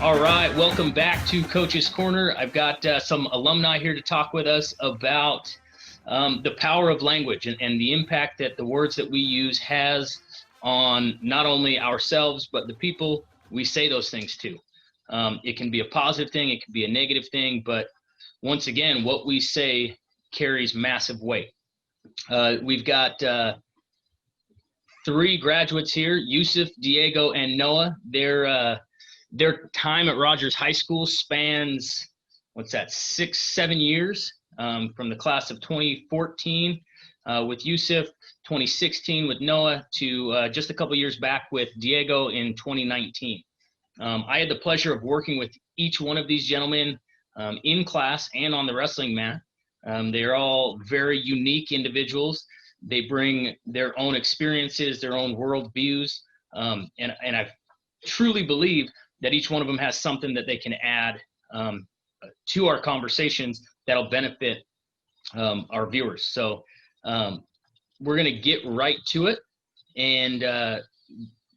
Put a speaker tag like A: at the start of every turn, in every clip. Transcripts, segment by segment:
A: All right, welcome back to Coach's Corner. I've got some alumni here to talk with us about the power of language and the impact that the words that we use has on not only ourselves, but the people we say those things to. It can be a positive thing, it can be a negative thing, but once again, what we say carries massive weight. We've got three graduates here, Yusuf, Diego, and Noah. Their time at Rogers High School spans, 6-7 years, from the class of 2014 with Yusuf, 2016 with Noah, to just a couple years back with Diego in 2019. I had the pleasure of working with each one of these gentlemen in class and on the wrestling mat. They're all very unique individuals. They bring their own experiences, their own world views, and I truly believe that each one of them has something that they can add to our conversations that'll benefit our viewers. So we're going to get right to it and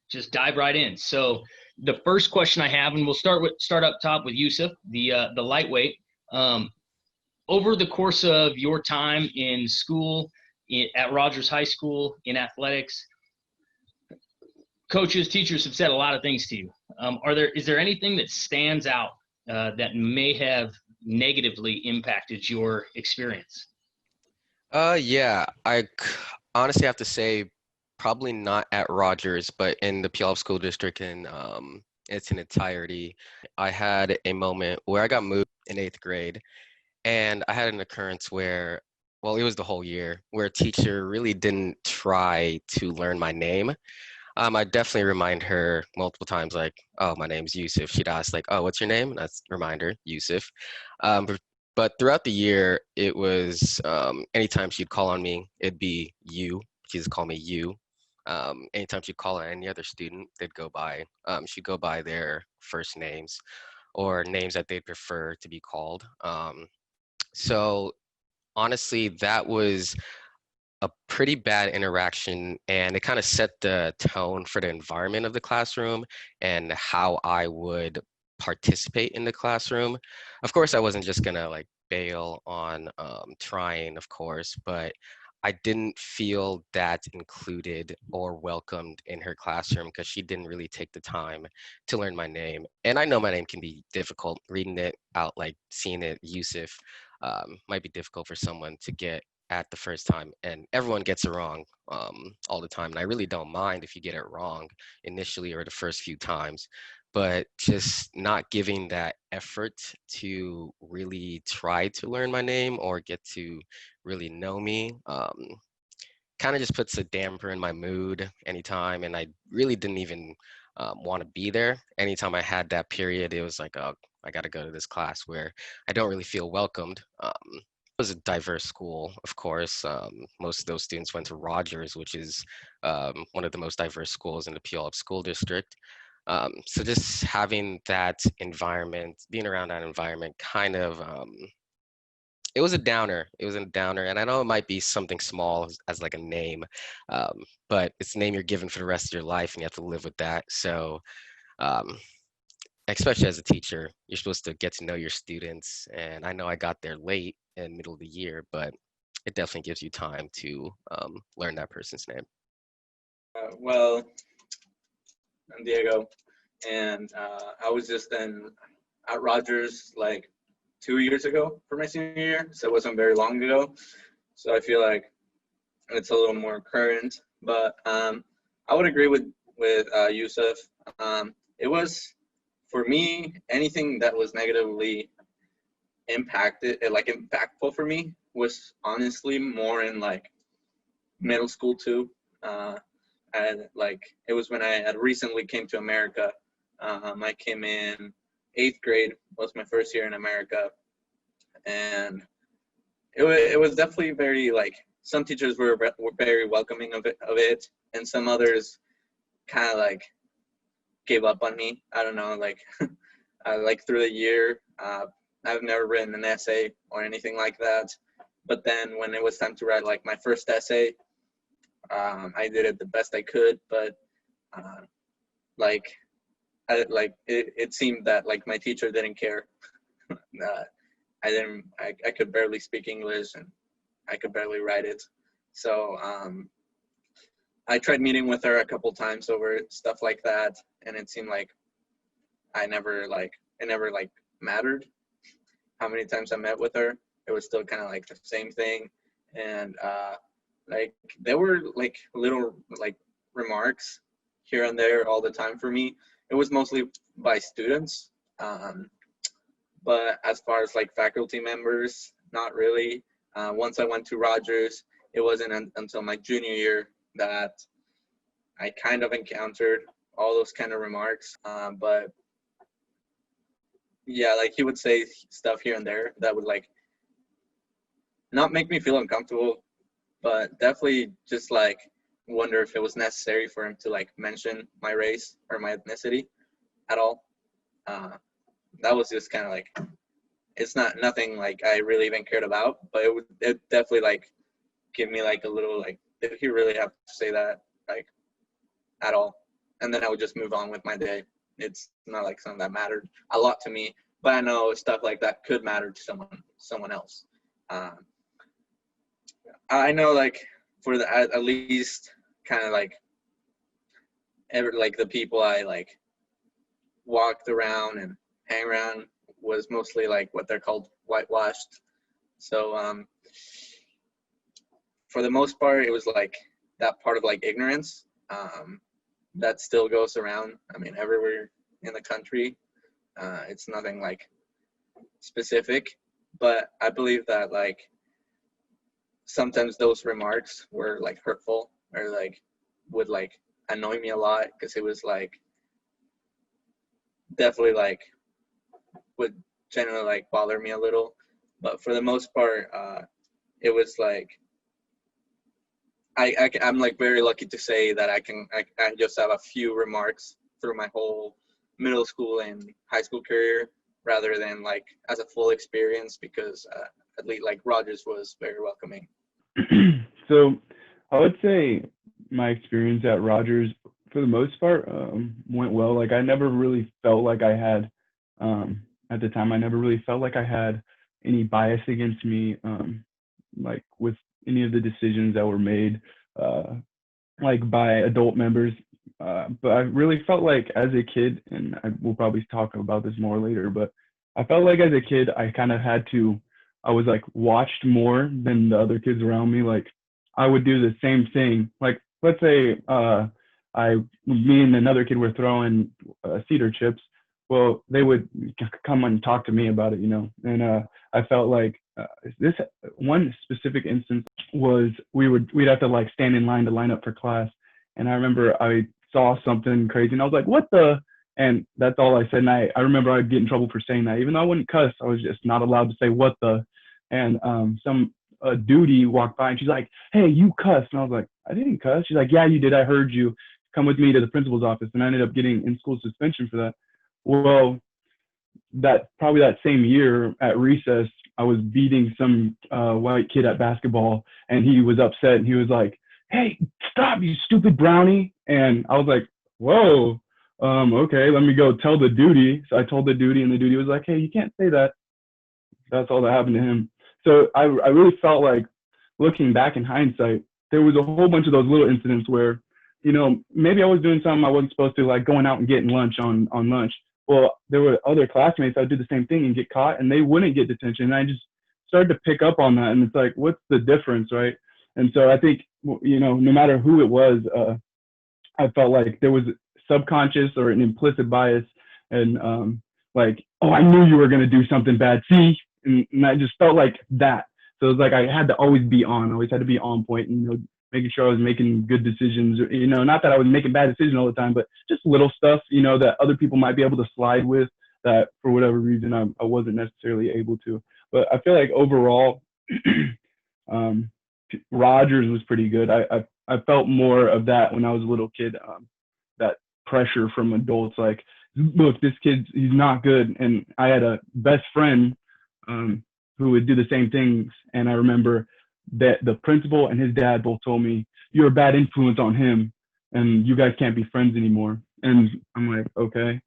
A: just dive right in. So the first question I have, and we'll start up top with Yusuf, the lightweight. Over the course of your time in school, at Rogers High School, in athletics, coaches, teachers have said a lot of things to you. Is there anything that stands out that may have negatively impacted your experience?
B: Yeah, honestly have to say probably not at Rogers, but in the Puyallup School District in its entirety. I had a moment where I got moved in 8th grade, and I had an occurrence where, well, it was the whole year, where a teacher really didn't try to learn my name. I definitely remind her multiple times, like, oh, my name's Yusuf. She'd ask, like, oh, what's your name? And I'd remind her, Yusuf. But throughout the year, it was anytime she'd call on me, it'd be you. She'd just call me you. Anytime she'd call on any other student, she'd go by their first names or names that they'd prefer to be called. So honestly, that was a pretty bad interaction, and it kind of set the tone for the environment of the classroom and how I would participate in the classroom. Of course, I wasn't just gonna like bail on trying, of course, but I didn't feel that included or welcomed in her classroom because she didn't really take the time to learn my name. And I know my name can be difficult. Reading it out, like seeing it, Yusuf, might be difficult for someone to get at the first time, and everyone gets it wrong all the time. And I really don't mind if you get it wrong initially or the first few times, but just not giving that effort to really try to learn my name or get to really know me kind of just puts a damper in my mood anytime. And I really didn't even want to be there. Anytime I had that period, it was like, oh, I got to go to this class where I don't really feel welcomed. It was a diverse school, of course. Most of those students went to Rogers, which is one of the most diverse schools in the Puyallup School District. So just having that environment, being around that environment, kind of, it was a downer. It was a downer, and I know it might be something small as like a name, but it's a name you're given for the rest of your life, and you have to live with that. So especially as a teacher, you're supposed to get to know your students. And I know I got there late in middle of the year, but it definitely gives you time to learn that person's name.
C: Well, I'm Diego, and I was just at Rogers like 2 years ago for my senior year, so it wasn't very long ago. So I feel like it's a little more current, but I would agree with Yusuf. It was, for me, anything that was negatively impactful for me was honestly more in like middle school too. And like it was when I had recently came to America. I came in 8th grade, was my first year in America, and it was definitely very like, some teachers were very welcoming of it, and some others kind of like gave up on me. I don't know, like like through the year, I've never written an essay or anything like that. But then when it was time to write like my first essay, I did it the best I could. But like it seemed that like my teacher didn't care. I could barely speak English and I could barely write it. So I tried meeting with her a couple times over stuff like that, and it seemed like it never mattered how many times I met with her. It was still kind of like the same thing. And like there were like little like remarks here and there all the time for me. It was mostly by students. But as far as like faculty members, not really. Once I went to Rogers, it wasn't until my junior year that I kind of encountered all those kind of remarks. But yeah, like he would say stuff here and there that would like not make me feel uncomfortable, but definitely just like wonder if it was necessary for him to like mention my race or my ethnicity at all. That was just kind of like, it's nothing like I really even cared about, but it definitely like give me like a little like, did he really have to say that like at all? And then I would just move on with my day. It's not like something that mattered a lot to me, but I know stuff like that could matter to someone else. I know like for the at least kind of like the people I like walked around and hang around was mostly like what they're called whitewashed. So for the most part, it was like that part of like ignorance that still goes around. I mean, everywhere in the country, it's nothing like specific, but I believe that like sometimes those remarks were like hurtful or like would like annoy me a lot because it was like definitely like would generally like bother me a little. But for the most part, it was like I'm like very lucky to say that I just have a few remarks through my whole middle school and high school career rather than like as a full experience, because at least like Rogers was very welcoming.
D: So I would say my experience at Rogers for the most part went well. Like I never really felt like I had at the time, I never really felt like I had any bias against me, like with any of the decisions that were made, like by adult members. But I really felt like as a kid, and we'll probably talk about this more later, but I felt like as a kid, I kind of I was like watched more than the other kids around me. Like I would do the same thing. Like let's say me and another kid were throwing cedar chips. Well, they would come and talk to me about it, and I felt like this one specific instance was we'd have to like stand in line to line up for class. And I remember I saw something crazy and I was like, what the? And that's all I said. And I remember I'd get in trouble for saying that. Even though I wouldn't cuss, I was just not allowed to say what the. And some duty walked by and she's like, hey, you cussed. And I was like, I didn't cuss. She's like, yeah, you did. I heard you. Come with me to the principal's office. And I ended up getting in-school suspension for that. Well, probably that same year at recess, I was beating some white kid at basketball, and he was upset, and he was like, hey, stop, you stupid brownie. And I was like, whoa, okay, let me go tell the duty. So I told the duty, and the duty was like, hey, you can't say that. That's all that happened to him. So I really felt like, looking back in hindsight, there was a whole bunch of those little incidents where, maybe I was doing something I wasn't supposed to, like going out and getting lunch on lunch. Well, there were other classmates that would do the same thing and get caught, and they wouldn't get detention. And I just started to pick up on that, and it's like, what's the difference, right? And so I think, no matter who it was, I felt like there was subconscious or an implicit bias, and like, oh, I knew you were going to do something bad. See? And I just felt like that. So it was like I had to always be on. I always had to be on point, and making sure I was making good decisions. Not that I was making bad decisions all the time, but just little stuff, that other people might be able to slide with that for whatever reason I wasn't necessarily able to. But I feel like overall, Rogers was pretty good. I felt more of that when I was a little kid, that pressure from adults, like, look, this kid, he's not good. And I had a best friend who would do the same things. And I remember that the principal and his dad both told me, you're a bad influence on him and you guys can't be friends anymore. And I'm like, okay.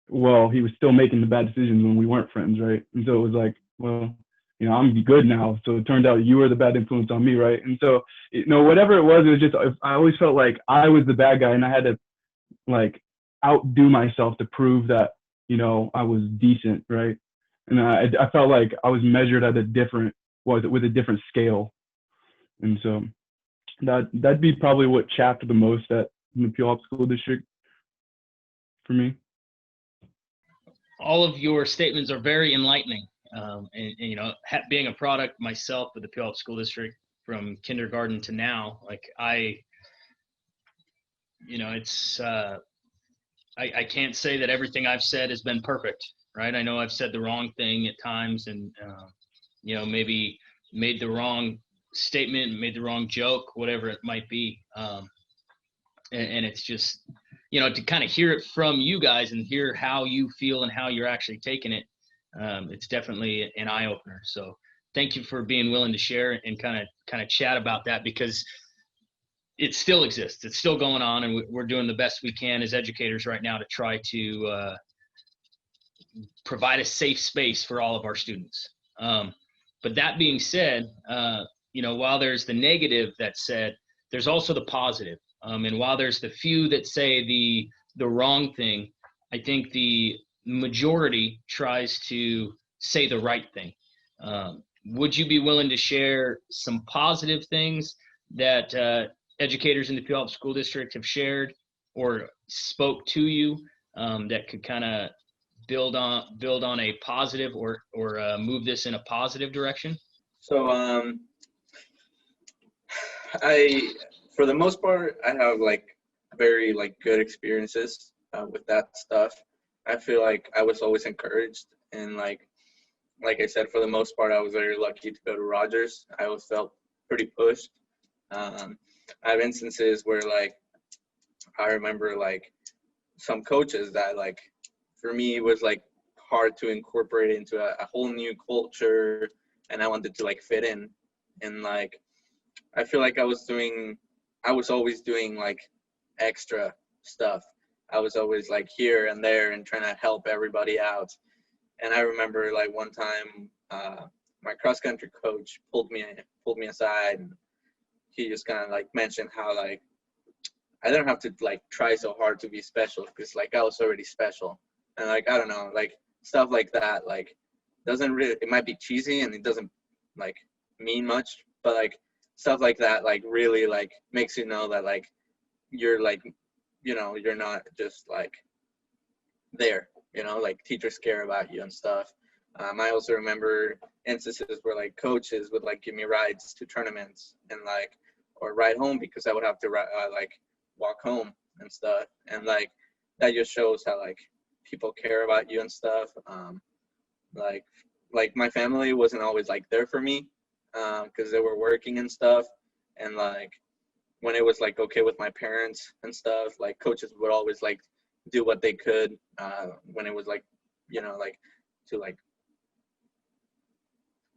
D: well, he was still making the bad decisions when we weren't friends, right? And so it was like, well, I'm good now. So it turned out you were the bad influence on me, right? And so, whatever it was just, I always felt like I was the bad guy, and I had to like outdo myself to prove that, I was decent, right? And I felt like I was measured at with a different scale. And so that'd be probably what chapped the most in the Puyallup School District for me.
A: All of your statements are very enlightening. Being a product myself of the Puyallup School District from kindergarten to now, like I can't say that everything I've said has been perfect, right? I know I've said the wrong thing at times, and maybe made the wrong statement, made the wrong joke, whatever it might be. And it's just, to kind of hear it from you guys and hear how you feel and how you're actually taking it. It's definitely an eye opener. So thank you for being willing to share and kind of chat about that, because it still exists. It's still going on, and we're doing the best we can as educators right now to try to provide a safe space for all of our students. But that being said, while there's the negative that's said, there's also the positive. And while there's the few that say the wrong thing, I think the majority tries to say the right thing. Would you be willing to share some positive things that educators in the Puyallup School District have shared or spoke to you that could kind of build on a positive or move this in a positive direction?
C: So for the most part, I have very good experiences with that stuff. I feel like I was always encouraged, and like I said, for the most part, I was very lucky to go to Rogers. I always felt pretty pushed. I have instances where I remember some coaches that for me it was hard to incorporate into a whole new culture, and I wanted to fit in, and I feel like I was always doing extra stuff. I was always here and there and trying to help everybody out. And I remember one time my cross country coach pulled me aside, and he just kind of mentioned how I didn't have to try so hard to be special, because I was already special. And I don't know, stuff like that doesn't really, it might be cheesy and it doesn't mean much, but stuff like that really makes you know that you're you're not just there, teachers care about you and stuff. I also remember instances where coaches would give me rides to tournaments and or ride home, because I would have to walk home and stuff, and that just shows how people care about you and stuff. My family wasn't always there for me, because they were working and stuff, and when it was okay with my parents and stuff, coaches would always do what they could when it was to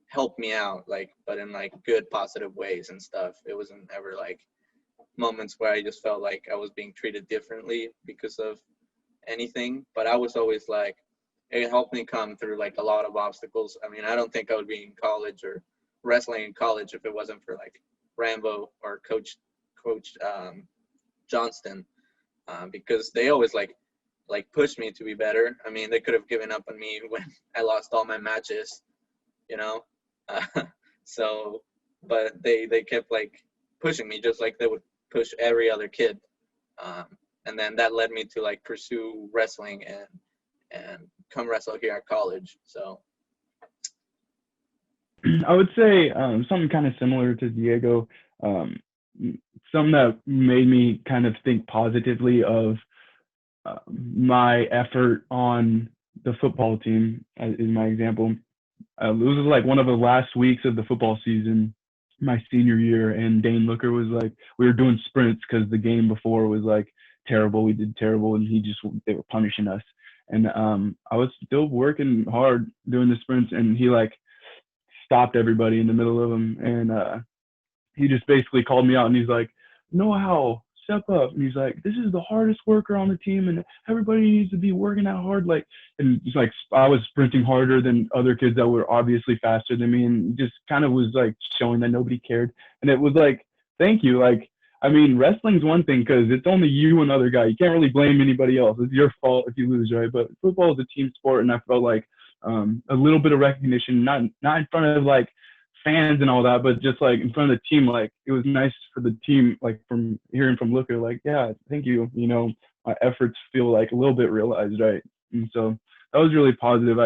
C: help me out, but in good positive ways and stuff. It wasn't ever moments where I just felt I was being treated differently because of anything, but I was always it helped me come through a lot of obstacles. I mean, I don't think I would be in college or wrestling in college if it wasn't for Rambo or Coach Johnston, because they always pushed me to be better. I mean, they could have given up on me when I lost all my matches, so, but they kept pushing me, just like they would push every other kid, and then that led me to pursue wrestling and come wrestle here at college. So
D: I would say something kind of similar to Diego. Something that made me kind of think positively of my effort on the football team, in my example. It was one of the last weeks of the football season, my senior year, and Dane Looker was we were doing sprints because the game before was terrible. We did terrible, and they were punishing us. And I was still working hard doing the sprints, and he stopped everybody in the middle of them, and he just basically called me out, and he's like, "No, Howell, step up. And he's like, this is the hardest worker on the team, and everybody needs to be working out hard. Like, and it's like I was sprinting harder than other kids that were obviously faster than me, and just kind of was like showing that nobody cared. And it was like, thank you. Like, I mean, wrestling's one thing because it's only you and other guy. You can't really blame anybody else. It's your fault if you lose, right? But football is a team sport, and I felt like a little bit of recognition, not in front of like fans and all that, but just like in front of the team. Like, it was nice for the team, like from hearing from Luca, like, yeah, thank you. You know, my efforts feel like a little bit realized, right? And so that was really positive.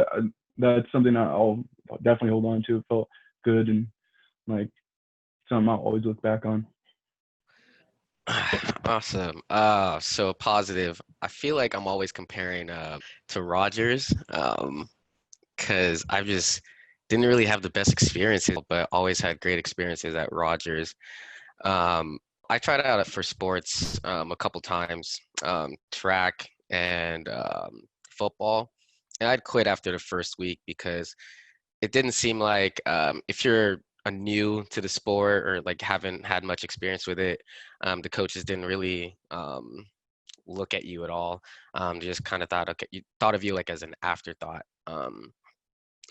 D: That's something I'll definitely hold on to. It felt good and like something I'll always look back on.
B: Awesome. So positive. I feel like I'm always comparing to Rogers, because I've just didn't really have the best experiences, but always had great experiences at Rogers. I tried out for sports a couple times, track and football, and I'd quit after the first week because it didn't seem like if you're a new to the sport or like haven't had much experience with it, the coaches didn't really look at you at all. They just kind of thought of you like as an afterthought.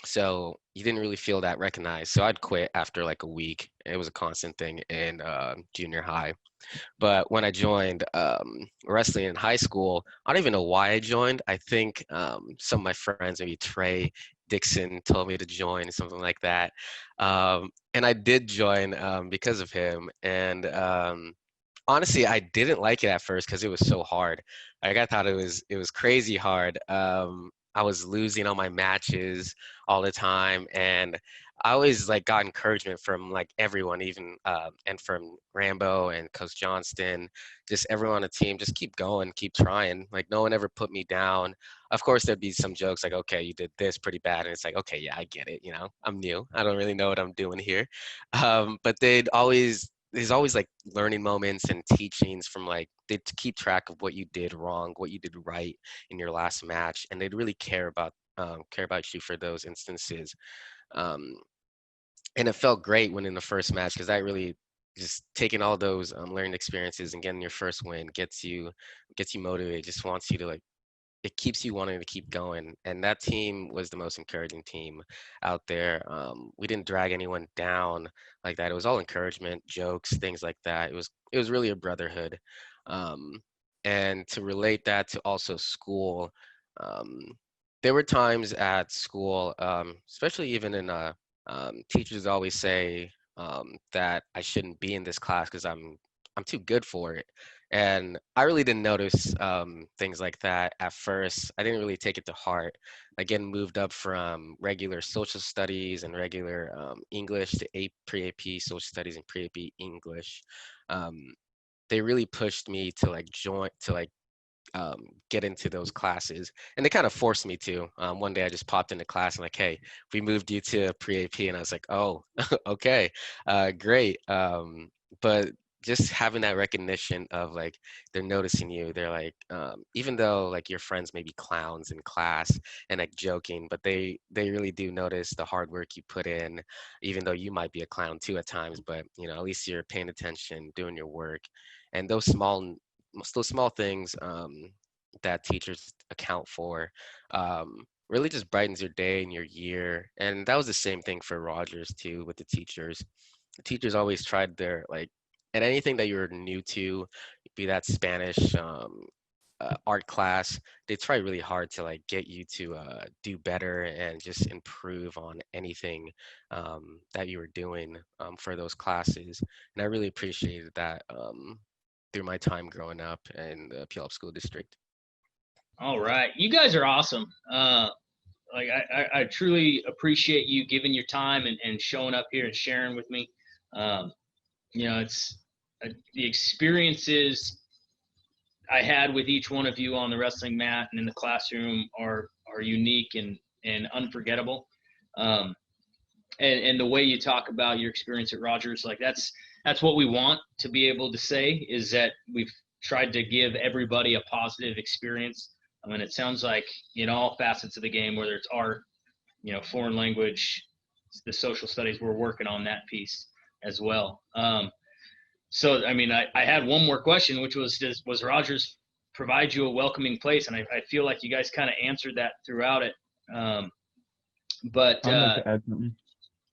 B: So you didn't really feel that recognized. So I'd quit after like a week. It was a constant thing in junior high. But when I joined wrestling in high school, I don't even know why I joined. I think some of my friends, maybe Trey Dixon, told me to join, something like that. And I did join because of him. And honestly, I didn't like it at first because it was so hard. Like, I thought it was crazy hard. I was losing all my matches all the time, and I always like got encouragement from like everyone, even and from Rambo and Coach Johnston, just everyone on the team. Just keep going, keep trying. Like, no one ever put me down. Of course, there'd be some jokes like, "Okay, you did this pretty bad," and it's like, "Okay, yeah, I get it. You know, I'm new. I don't really know what I'm doing here." But there's always like learning moments and teachings from like they'd keep track of what you did wrong, what you did right in your last match, and they'd really care about you for those instances. Um, and it felt great winning the first match because that really just taking all those learning experiences and getting your first win gets you motivated. Just wants you to like it keeps you wanting to keep going. And that team was the most encouraging team out there. We didn't drag anyone down like that. It was all encouragement, jokes, things like that. It was really a brotherhood. Um, and to relate that to also school, um, there were times at school, especially even in teachers always say that I shouldn't be in this class because I'm too good for it. And I really didn't notice things like that at first. I didn't really take it to heart. Again, moved up from regular social studies and regular English to pre-AP social studies and pre-AP English. Um, they really pushed me to like get into those classes, and they kind of forced me to. One day I just popped into class and like, "Hey, we moved you to pre-AP," and I was like, "Oh, okay, great." But just having that recognition of like they're noticing you, they're like, even though like your friends may be clowns in class and like joking, but they really do notice the hard work you put in, even though you might be a clown too at times. But you know, at least you're paying attention, doing your work, and those small things that teachers account for really just brightens your day and your year. And that was the same thing for Rogers too with the teachers. The teachers always tried their like at anything that you're new to, be that Spanish art class, they try really hard to like get you to do better and just improve on anything that you were doing for those classes. And I really appreciated that through my time growing up in the Puyallup School District.
A: All right, you guys are awesome. Like I truly appreciate you giving your time and showing up here and sharing with me. You know, it's the experiences I had with each one of you on the wrestling mat and in the classroom are unique and unforgettable. And the way you talk about your experience at Rogers, like that's what we want to be able to say, is that we've tried to give everybody a positive experience. I mean, it sounds like in all facets of the game, whether it's art, you know, foreign language, the social studies, we're working on that piece as well. So, I mean, I had one more question, which was, was Rogers provide you a welcoming place? And I feel like you guys kind of answered that throughout it. But
D: I'd like to add something.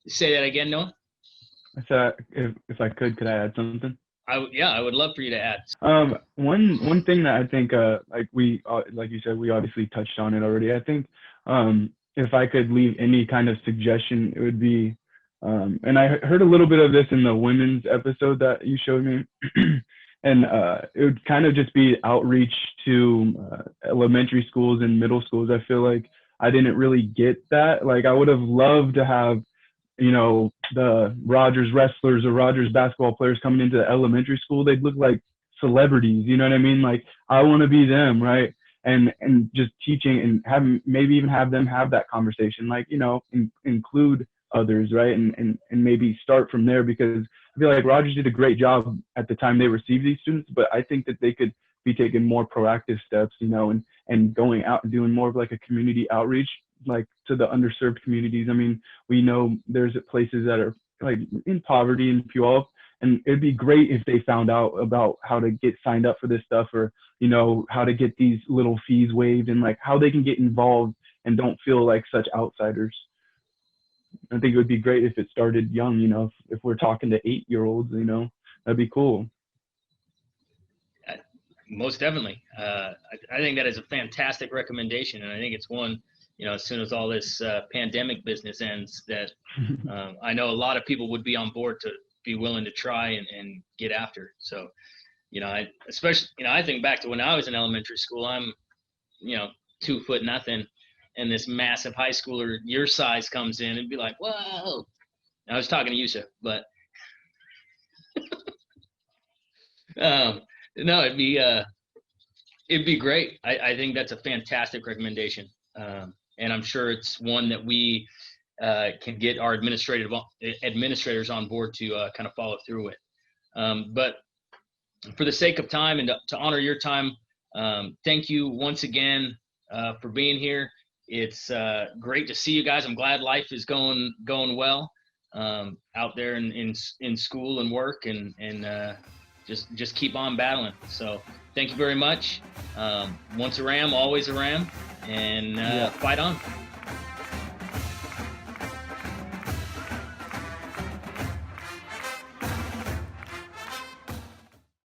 A: say that again, Noah.
D: I said if I could I add something?
A: I would love for you to add.
D: One thing that I think like like you said, we obviously touched on it already. I think if I could leave any kind of suggestion, it would be, and I heard a little bit of this in the women's episode that you showed me, and it would kind of just be outreach to elementary schools and middle schools. I feel like I didn't really get that. Like I would have loved to have, you know, the Rogers wrestlers or Rogers basketball players coming into the elementary school. They'd look like celebrities, you know what I mean? Like I want to be them, right? And just teaching and maybe even have them have that conversation, like, you know, include others, right? And maybe start from there, because I feel like Rogers did a great job at the time they received these students, but I think that they could be taking more proactive steps, you know, and going out and doing more of like a community outreach, like to the underserved communities. I mean, we know there's places that are like in poverty in Puyallup, and it'd be great if they found out about how to get signed up for this stuff, or, you know, how to get these little fees waived, and like how they can get involved and don't feel like such outsiders. I think it would be great if it started young, you know, if we're talking to 8-year-olds, you know, that'd be cool.
A: Most definitely. I think that is a fantastic recommendation. And I think it's one, you know, as soon as all this pandemic business ends, that I know a lot of people would be on board to be willing to try and get after. So, you know, especially, you know, I think back to when I was in elementary school. I'm, you know, 2 foot nothing, and this massive high schooler your size comes in and be like, whoa. I was talking to Yusuf, but no, it'd be great. I think that's a fantastic recommendation. And I'm sure it's one that we can get our administrators on board to kind of follow through with. But for the sake of time and to honor your time, thank you once again for being here. It's great to see you guys. I'm glad life is going well out there in school and work, and just keep on battling. So thank you very much. Once a Ram, always a Ram, and fight on.